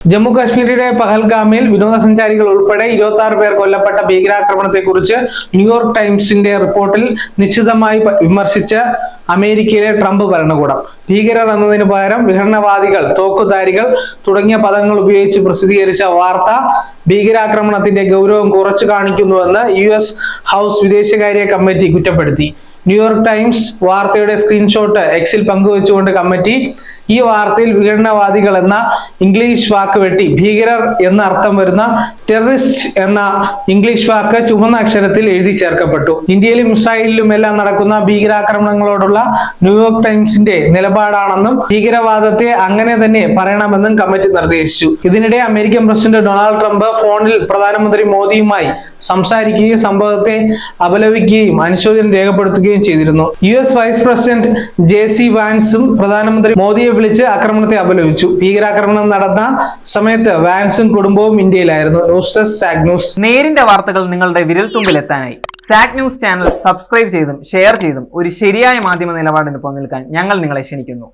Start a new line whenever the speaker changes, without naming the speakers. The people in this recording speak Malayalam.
ജമ്മു കാശ്മീരിലെ പഹൽഗാമിൽ വിനോദസഞ്ചാരികൾ ഉൾപ്പെടെ 26 പേർ കൊല്ലപ്പെട്ട ഭീകരാക്രമണത്തെക്കുറിച്ച് ന്യൂയോർക്ക് ടൈംസിന്റെ റിപ്പോർട്ടിൽ നിശ്ചിതമായി വിമർശിച്ച അമേരിക്കയിലെ ട്രംപ് ഭരണകൂടം. ഭീകരർ എന്നതിന് പകരം വിഘടനവാദികൾ, തോക്കുധാരികൾ തുടങ്ങിയ പദങ്ങൾ ഉപയോഗിച്ച് പ്രസിദ്ധീകരിച്ച വാർത്ത ഭീകരാക്രമണത്തിന്റെ ഗൗരവം കുറച്ചു കാണിക്കുന്നുവെന്ന് US ഹൗസ് വിദേശകാര്യ കമ്മിറ്റി കുറ്റപ്പെടുത്തി. ന്യൂയോർക്ക് ടൈംസ് വാർത്തയുടെ സ്ക്രീൻഷോട്ട് എക്സിൽ പങ്കുവെച്ചുകൊണ്ട് കമ്മിറ്റി ഈ വാർത്തയിൽ വിഘടനവാദികൾ എന്ന ഇംഗ്ലീഷ് വാക്ക് വെട്ടി ഭീകരർ എന്ന അർത്ഥം വരുന്ന ടെററിസ്റ്റ് എന്ന ഇംഗ്ലീഷ് വാക്ക് ചുവന്ന അക്ഷരത്തിൽ എഴുതി ചേർക്കപ്പെട്ടു. ഇന്ത്യയിലും ഇസ്രായേലിലും എല്ലാം നടക്കുന്ന ഭീകരാക്രമണങ്ങളോടുള്ള ന്യൂയോർക്ക് ടൈംസിന്റെ നിലപാടാണെന്നും ഭീകരവാദത്തെ അങ്ങനെ തന്നെ പറയണമെന്നും കമ്മിറ്റി നിർദ്ദേശിച്ചു. ഇതിനിടെ അമേരിക്കൻ പ്രസിഡന്റ് ഡൊണാൾഡ് ട്രംപ് ഫോണിൽ പ്രധാനമന്ത്രി മോദിയുമായി സംസാരിക്കുകയും സംഭവത്തെ അപലപിക്കുകയും അനുശോചനം രേഖപ്പെടുത്തുകയും ചെയ്തിരുന്നു. US വൈസ് പ്രസിഡന്റ് JC വാൻസും പ്രധാനമന്ത്രി മോദിയെ വിളിച്ച് ആക്രമണത്തെ അപലപിച്ചു. ഭീകരാക്രമണം നടന്ന സമയത്ത് വാൻസും കുടുംബവും ഇന്ത്യയിലായിരുന്നു. ന്യൂസ് ഡെസ്ക് സാഗ് ന്യൂസ്.
നേരിന്റെ വാർത്തകൾ നിങ്ങളുടെ വിരൽത്തുമ്പിൽ എത്താനായി സാഗ് ന്യൂസ് ചാനൽ സബ്സ്ക്രൈബ് ചെയ്തും ഷെയർ ചെയ്തും ഒരു ശരിയായ മാധ്യമ നിലപാടിന് നിൽക്കാൻ ഞങ്ങൾ നിങ്ങളെ ക്ഷണിക്കുന്നു.